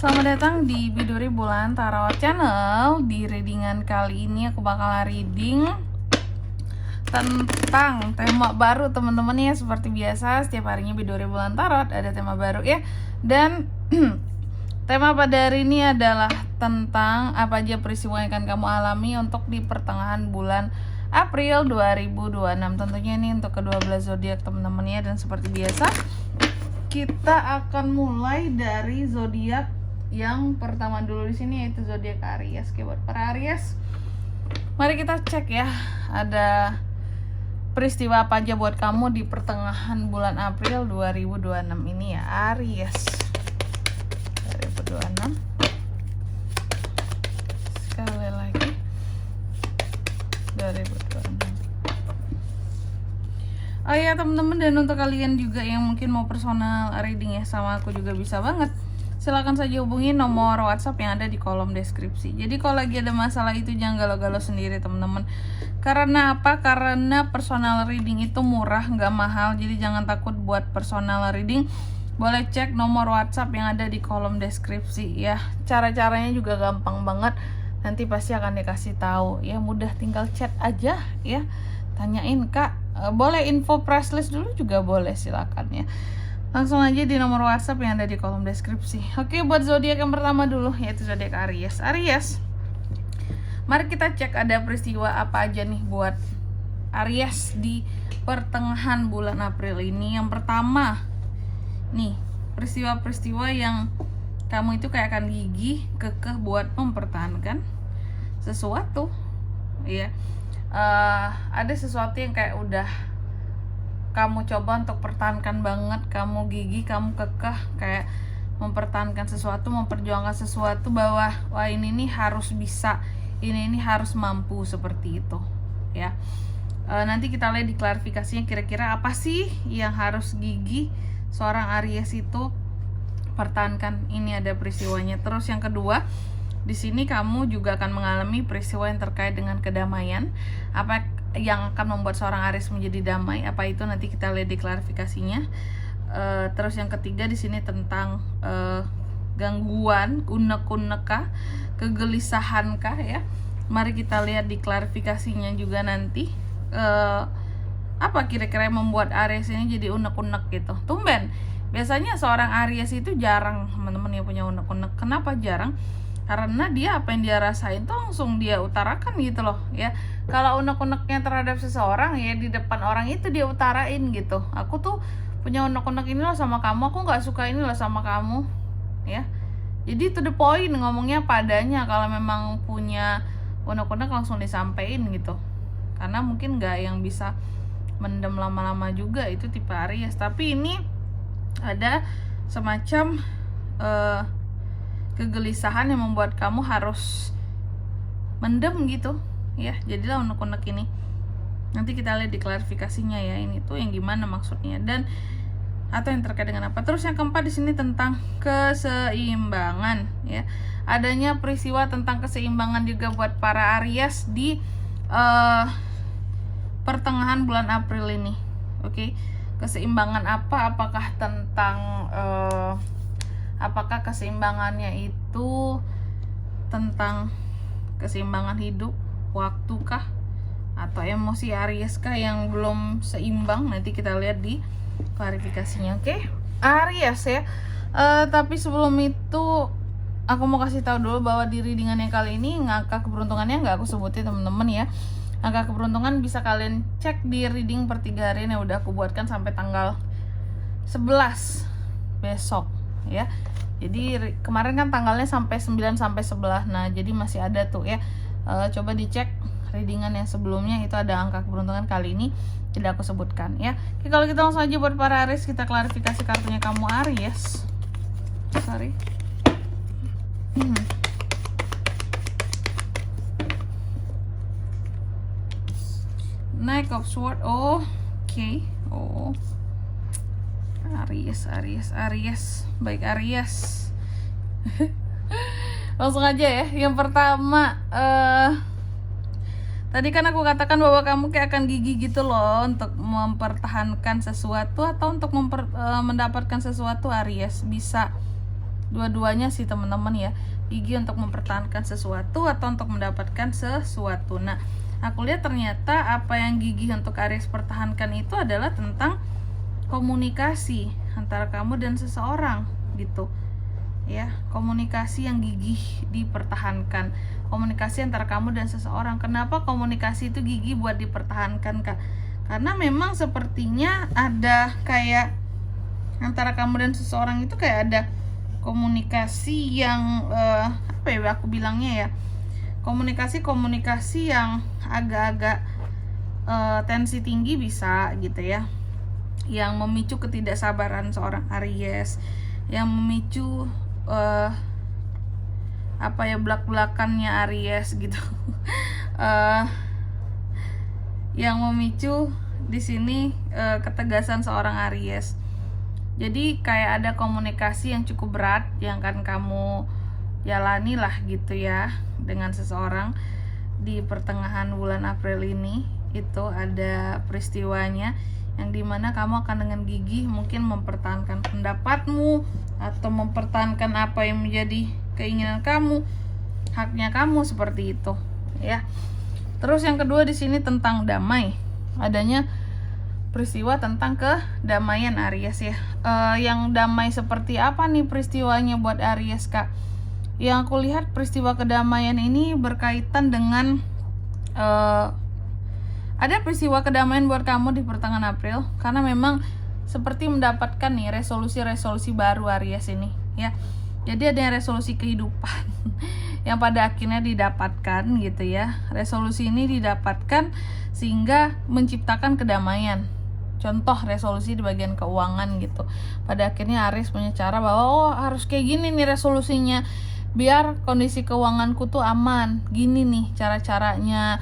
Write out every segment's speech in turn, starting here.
Selamat datang di Biduri Bulan Tarot Channel. Di readingan kali ini aku bakal reading tentang tema baru teman-teman ya. Seperti biasa setiap harinya Biduri Bulan Tarot ada tema baru ya. Dan tema pada hari ini adalah tentang apa aja peristiwa yang akan kamu alami untuk di pertengahan bulan April 2026. Tentunya ini untuk ke-12 zodiak teman-teman ya. Dan seperti biasa kita akan mulai dari zodiak yang pertama dulu di sini, yaitu zodiak Aries. Oke, buat para Aries, mari kita cek ya, ada peristiwa apa aja buat kamu di pertengahan bulan April 2026 ini ya, Aries 2026. Sekali lagi 2026. Oh ya teman-teman, dan untuk kalian juga yang mungkin mau personal reading ya sama aku juga bisa banget. Silakan saja hubungi nomor WhatsApp yang ada di kolom deskripsi. Jadi kalau lagi ada masalah itu jangan galau-galau sendiri teman-teman. Karena apa? Karena personal reading itu murah, nggak mahal. Jadi jangan takut buat personal reading. Boleh cek nomor WhatsApp yang ada di kolom deskripsi ya. Cara-caranya juga gampang banget. Nanti pasti akan dikasih tahu ya. Mudah, tinggal chat aja ya. Tanyain Kak, boleh info price list dulu juga boleh, silakan ya. Langsung aja di nomor WhatsApp yang ada di kolom deskripsi. Oke, buat zodiak yang pertama dulu yaitu zodiak Aries. Aries, mari kita cek ada peristiwa apa aja nih buat Aries di pertengahan bulan April ini. Yang pertama nih, peristiwa-peristiwa yang kamu itu kayak akan gigih, kekeh buat mempertahankan sesuatu ya. Ada sesuatu yang kayak udah kamu coba untuk pertahankan banget, kamu gigih, kamu kekeh kayak mempertahankan sesuatu, memperjuangkan sesuatu bahwa wah ini nih harus bisa, ini harus mampu, seperti itu ya. Nanti kita lihat di klarifikasinya kira-kira apa sih yang harus gigih seorang Aries itu pertahankan. Ini ada peristiwanya. Terus yang kedua, di sini kamu juga akan mengalami peristiwa yang terkait dengan kedamaian. Apa yang akan membuat seorang Aries menjadi damai? Apa itu nanti kita lihat di klarifikasinya. Terus yang ketiga di sini tentang gangguan, unek-unek kah, kegelisahan kah ya. Mari kita lihat di klarifikasinya juga nanti. Apa kira-kira yang membuat Aries ini jadi unek-unek gitu. Tumben, biasanya seorang Aries itu jarang teman-teman yang punya unek-unek. Kenapa jarang? Karena dia apa yang dia rasain tuh langsung dia utarakan gitu loh ya. Kalau unek-uneknya terhadap seseorang ya di depan orang itu dia utarain gitu. Aku tuh punya unek-unek ini loh sama kamu, aku nggak suka ini loh sama kamu ya. Jadi to the point, ngomongnya padanya. Kalau memang punya unek-unek langsung disampaikan gitu. Karena mungkin nggak yang bisa mendem lama-lama juga, itu tipe Aries. Tapi ini ada semacam kegelisahan yang membuat kamu harus mendem gitu ya. Jadilah unek-unek ini. Nanti kita lihat di klarifikasinya ya, ini tuh yang gimana maksudnya dan atau yang terkait dengan apa. Terus yang keempat di sini tentang keseimbangan ya. Adanya peristiwa tentang keseimbangan juga buat para Aries di pertengahan bulan April ini. Oke. Keseimbangan apa? Apakah tentang apakah keseimbangannya itu tentang keseimbangan hidup, waktu kah, atau emosi Aries kah yang belum seimbang? Nanti kita lihat di klarifikasinya. Oke, Aries ya. Tapi sebelum itu aku mau kasih tahu dulu bahwa di readingan yang kali ini angka keberuntungannya nggak aku sebutin teman-teman ya. Angka keberuntungan bisa kalian cek di reading per 3 hari yang udah aku buatkan sampai tanggal 11 besok ya. Jadi kemarin kan tanggalnya sampai 9 sampai 11. Nah, jadi masih ada tuh ya. Coba dicek readingan yang sebelumnya, itu ada angka keberuntungan kali ini tidak aku sebutkan ya. Oke, kalau kita langsung aja buat para Aries, kita klarifikasi kartunya kamu Aries. Sorry. Knight of Swords. Oke. Aries. Baik Aries. Langsung aja ya. Yang pertama, tadi kan aku katakan bahwa kamu kayak akan gigih gitu loh untuk mempertahankan sesuatu atau untuk mendapatkan sesuatu. Aries bisa dua-duanya sih teman-teman ya, gigih untuk mempertahankan sesuatu atau untuk mendapatkan sesuatu. Nah, aku lihat ternyata apa yang gigih untuk Aries pertahankan itu adalah tentang komunikasi antara kamu dan seseorang gitu ya. Komunikasi yang gigih dipertahankan, komunikasi antara kamu dan seseorang. Kenapa komunikasi itu gigih buat dipertahankan, Kak? Karena memang sepertinya ada kayak antara kamu dan seseorang itu kayak ada komunikasi yang apa ya aku bilangnya ya, komunikasi yang agak-agak tensi tinggi bisa gitu ya, yang memicu ketidaksabaran seorang Aries, yang memicu apa ya, belak-belakannya Aries gitu. Yang memicu di sini ketegasan seorang Aries. Jadi kayak ada komunikasi yang cukup berat yang akan kamu jalani lah gitu ya dengan seseorang di pertengahan bulan April ini. Itu ada peristiwanya yang dimana kamu akan dengan gigih mungkin mempertahankan pendapatmu atau mempertahankan apa yang menjadi keinginan kamu, haknya kamu, seperti itu ya. Terus yang kedua di sini tentang damai, adanya peristiwa tentang kedamaian Aries ya. Yang damai seperti apa nih peristiwanya buat Aries, Kak? Yang aku lihat peristiwa kedamaian ini berkaitan dengan ada peristiwa kedamaian buat kamu di pertengahan April, karena memang seperti mendapatkan nih resolusi-resolusi baru Aries ini ya. Jadi ada yang resolusi kehidupan yang pada akhirnya didapatkan gitu ya. Resolusi ini didapatkan sehingga menciptakan kedamaian. Contoh resolusi di bagian keuangan gitu. Pada akhirnya Aries punya cara bahwa oh harus kayak gini nih resolusinya, biar kondisi keuanganku tuh aman. Gini nih cara-caranya,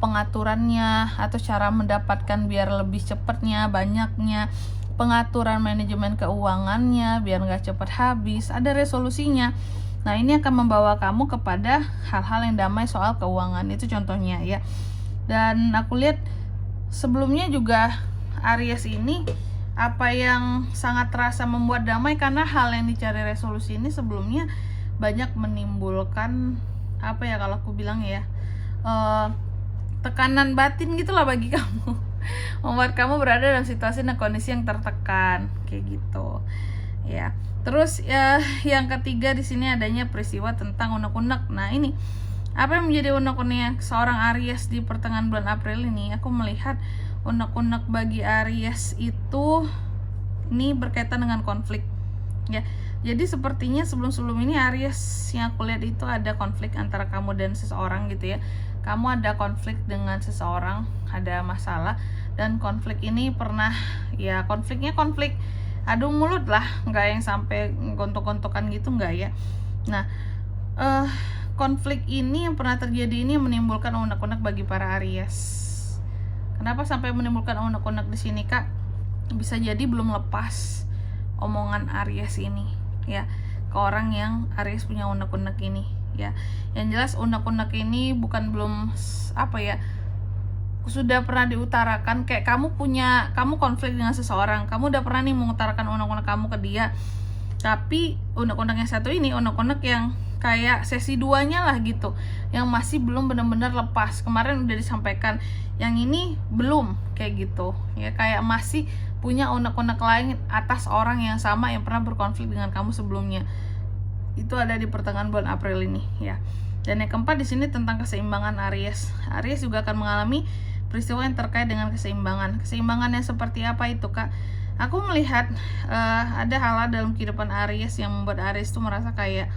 pengaturannya, atau cara mendapatkan biar lebih cepatnya, banyaknya, pengaturan manajemen keuangannya biar nggak cepat habis. Ada resolusinya. Nah, ini akan membawa kamu kepada hal-hal yang damai soal keuangan. Itu contohnya ya. Dan aku lihat sebelumnya juga Aries ini apa yang sangat terasa membuat damai, karena hal yang dicari resolusi ini sebelumnya banyak menimbulkan apa ya kalau aku bilang ya, tekanan batin gitulah bagi kamu. Membuat kamu berada dalam situasi dan kondisi yang tertekan kayak gitu ya. Terus ya, yang ketiga di sini adanya peristiwa tentang unek-unek. Nah, ini apa yang menjadi unek-uneknya seorang Aries di pertengahan bulan April ini? Aku melihat unek-unek bagi Aries itu ini berkaitan dengan konflik ya. Jadi sepertinya sebelum-sebelum ini Aries yang aku lihat itu ada konflik antara kamu dan seseorang gitu ya. Kamu ada konflik dengan seseorang, ada masalah, dan konflik ini pernah ya, konfliknya konflik adu mulut lah, nggak yang sampai gontok-gontokan gitu, nggak ya. Nah, konflik ini yang pernah terjadi ini menimbulkan unek-unek bagi para Aries. Kenapa sampai menimbulkan unek-unek di sini, Kak? Bisa jadi belum lepas omongan Aries ini ya ke orang yang Aries punya unek-unek ini ya. Yang jelas unek-unek ini bukan belum apa ya, sudah pernah diutarakan. Kayak kamu konflik dengan seseorang, kamu udah pernah nih mengutarakan unek-unek kamu ke dia, tapi unek-unek yang satu ini unek-unek yang kayak sesi 2-nya lah gitu, yang masih belum benar-benar lepas. Kemarin udah disampaikan, yang ini belum kayak gitu ya, kayak masih punya unek-unek lain atas orang yang sama yang pernah berkonflik dengan kamu sebelumnya. Itu ada di pertengahan bulan April ini ya. Dan yang keempat di sini tentang keseimbangan Aries. Aries juga akan mengalami peristiwa yang terkait dengan keseimbangan. Keseimbangannya seperti apa itu, Kak? Aku melihat ada hal-hal dalam kehidupan Aries yang membuat Aries itu merasa kayak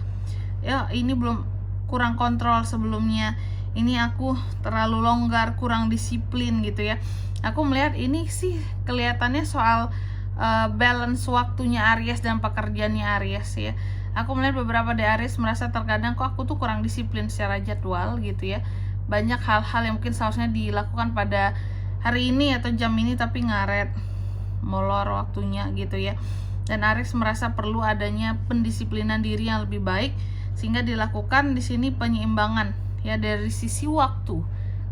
ya ini belum, kurang kontrol sebelumnya, ini aku terlalu longgar, kurang disiplin gitu ya. Aku melihat ini sih kelihatannya soal balance waktunya Aries dan pekerjaannya Aries ya. Aku melihat beberapa dari Aries merasa terkadang kok aku tuh kurang disiplin secara jadwal gitu ya. Banyak hal-hal yang mungkin seharusnya dilakukan pada hari ini atau jam ini tapi ngaret, molor waktunya gitu ya. Dan Aries merasa perlu adanya pendisiplinan diri yang lebih baik, sehingga dilakukan di sini penyeimbangan ya dari sisi waktu.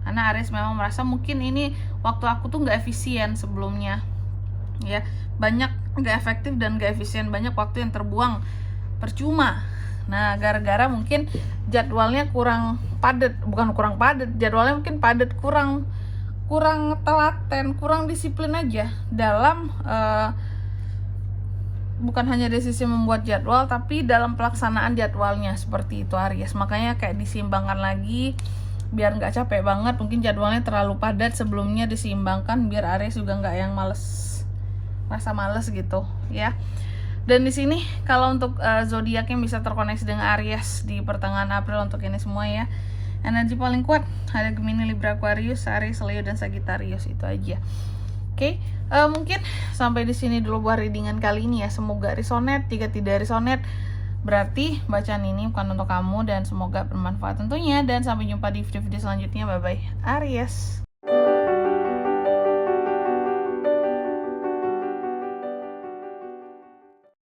Karena Aries memang merasa mungkin ini waktu aku tuh nggak efisien sebelumnya ya, banyak nggak efektif dan nggak efisien, banyak waktu yang terbuang percuma. Nah, gara-gara mungkin jadwalnya kurang padat, bukan kurang padat, jadwalnya mungkin padat, kurang telaten, kurang disiplin aja dalam bukan hanya dari sisi membuat jadwal, tapi dalam pelaksanaan jadwalnya, seperti itu Aries. Makanya kayak diseimbangkan lagi biar nggak capek banget. Mungkin jadwalnya terlalu padat sebelumnya, diseimbangkan biar Aries juga nggak yang rasa males gitu ya. Dan di sini kalau untuk zodiak yang bisa terkoneksi dengan Aries di pertengahan April untuk ini semua ya, energi paling kuat ada Gemini, Libra, Aquarius, Aries, Leo, dan Sagittarius. Itu aja. Oke, mungkin sampai di sini dulu buat readingan kali ini ya. Semoga resonate. Jika tidak resonate, berarti bacaan ini bukan untuk kamu, dan semoga bermanfaat tentunya. Dan sampai jumpa di video-video selanjutnya. Bye bye Aries.